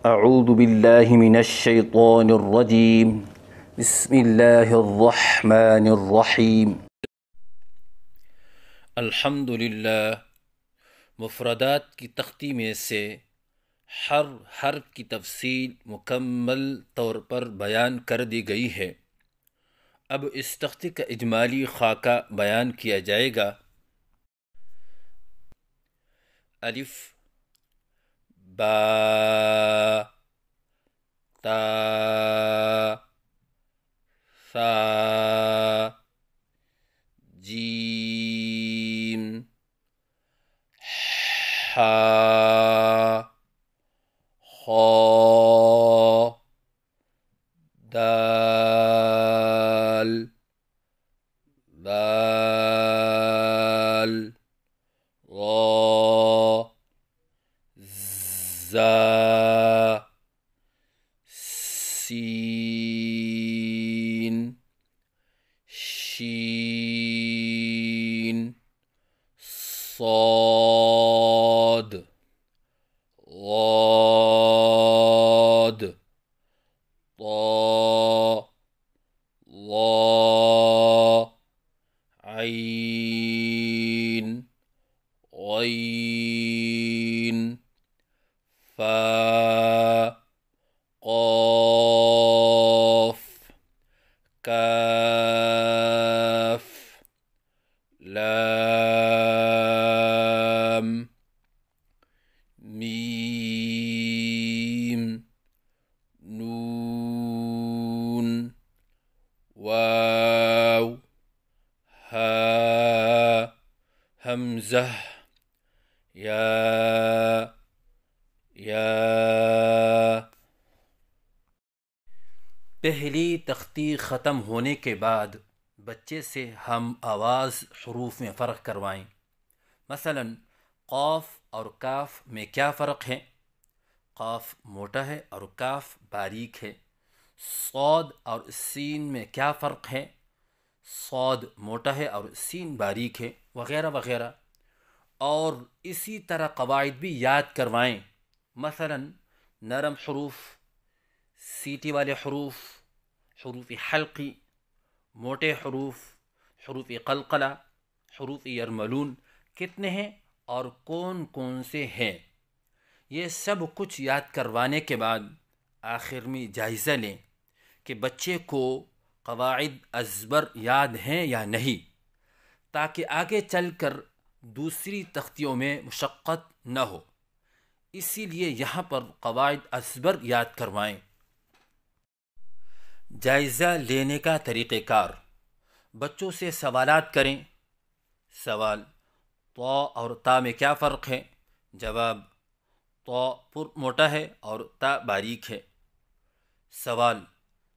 अऊज़ु बिल्लाहि मिनश्शैतानिर्रजीम बिस्मिल्लाहिर्रहमानिर्रहीम। अल्हम्दुलिल्लाह। मुफ़रदात की तख्ती में से हर हर्फ की तफसील मुकम्मल तौर पर बयान कर दी गई है। अब इस तख्ती का इजमाली खाका बयान किया जाएगा। अलिफ, बा, ता, सा, जीम, हा, खा, दाल, दाल, रा, ज़ा, सीन, शीन, साद, वाद, ता, वा, ऐन, गैन, फा, क़ाफ़, काफ़, लाम, मीम, नून, वाव, हा, हमज़ा, या, या। पहली तख्ती ख़त्म होने के बाद बच्चे से हम आवाज़ हरूफ में फ़र्क करवाएं। मसलन क़ाफ़ और काफ़ में क्या फ़र्क है? क़ाफ़ मोटा है और काफ़ बारीक है। सौद और सीन में क्या फ़र्क है? सौद मोटा है और सीन बारीक है, वग़ैरह वग़ैरह। और इसी तरह क़वाइद भी याद करवाएं। मसलन नरम हरूफ, सीटी वाले हरूफ, हरूफ हल्क़ी, मोटे हरूफ, हरूफ क़लक़ला, हरूफ यरमलून कितने हैं और कौन कौन से हैं, ये सब कुछ याद करवाने के बाद आखिर में जायज़ा लें कि बच्चे को क़वाइद अज़बर याद हैं या नहीं, ताकि आगे चलकर दूसरी तख्तियों में मुशक्क़त न हो। इसीलिए यहाँ पर क़वाइद अज़बर याद करवाएं। जायज़ा लेने का तरीक़ेकार, बच्चों से सवालात करें। सवाल, तो और ता में क्या फ़र्क है? जवाब, तो पुर मोटा है और ता बारीक है। सवाल,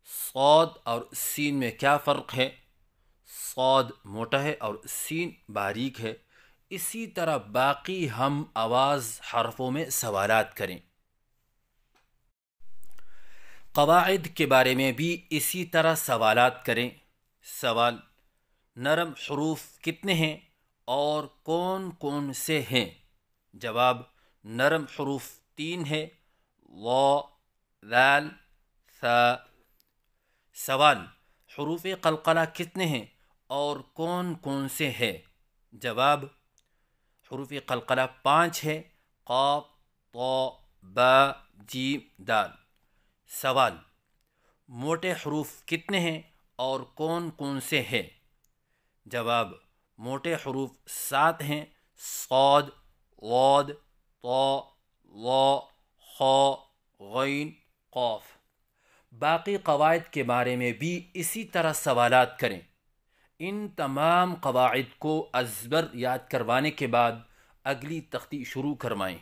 सौद और सीन में क्या फ़र्क है? सौद मोटा है और सीन बारीक है। इसी तरह बाकी हम आवाज़ हरफों में सवालात करें। क़वाइद के बारे में भी इसी तरह सवालात करें। सवाल, नरम हरूफ कितने हैं और कौन कौन से हैं? जवाब, नरम हरूफ 3 है, वा, दाल, सा। सवाल, हरूफ क़लक़ला कितने हैं और कौन कौन से हैं? जवाब, हरूफ क़लक़ला 5 है, क़ाफ़, ता, बा, जीम, दाल। सवाल, मोटे हरूफ कितने हैं और कौन कौन से हैं? जवाब, मोटे हरूफ 7 हैं, सौद, वाद, ता, वा, खा, गैन, क़ाफ़। बाकी क़वाइद के बारे में भी इसी तरह सवालात करें। इन तमाम क़वाइद को अज़बर याद करवाने के बाद अगली तख्ती शुरू करवाएं।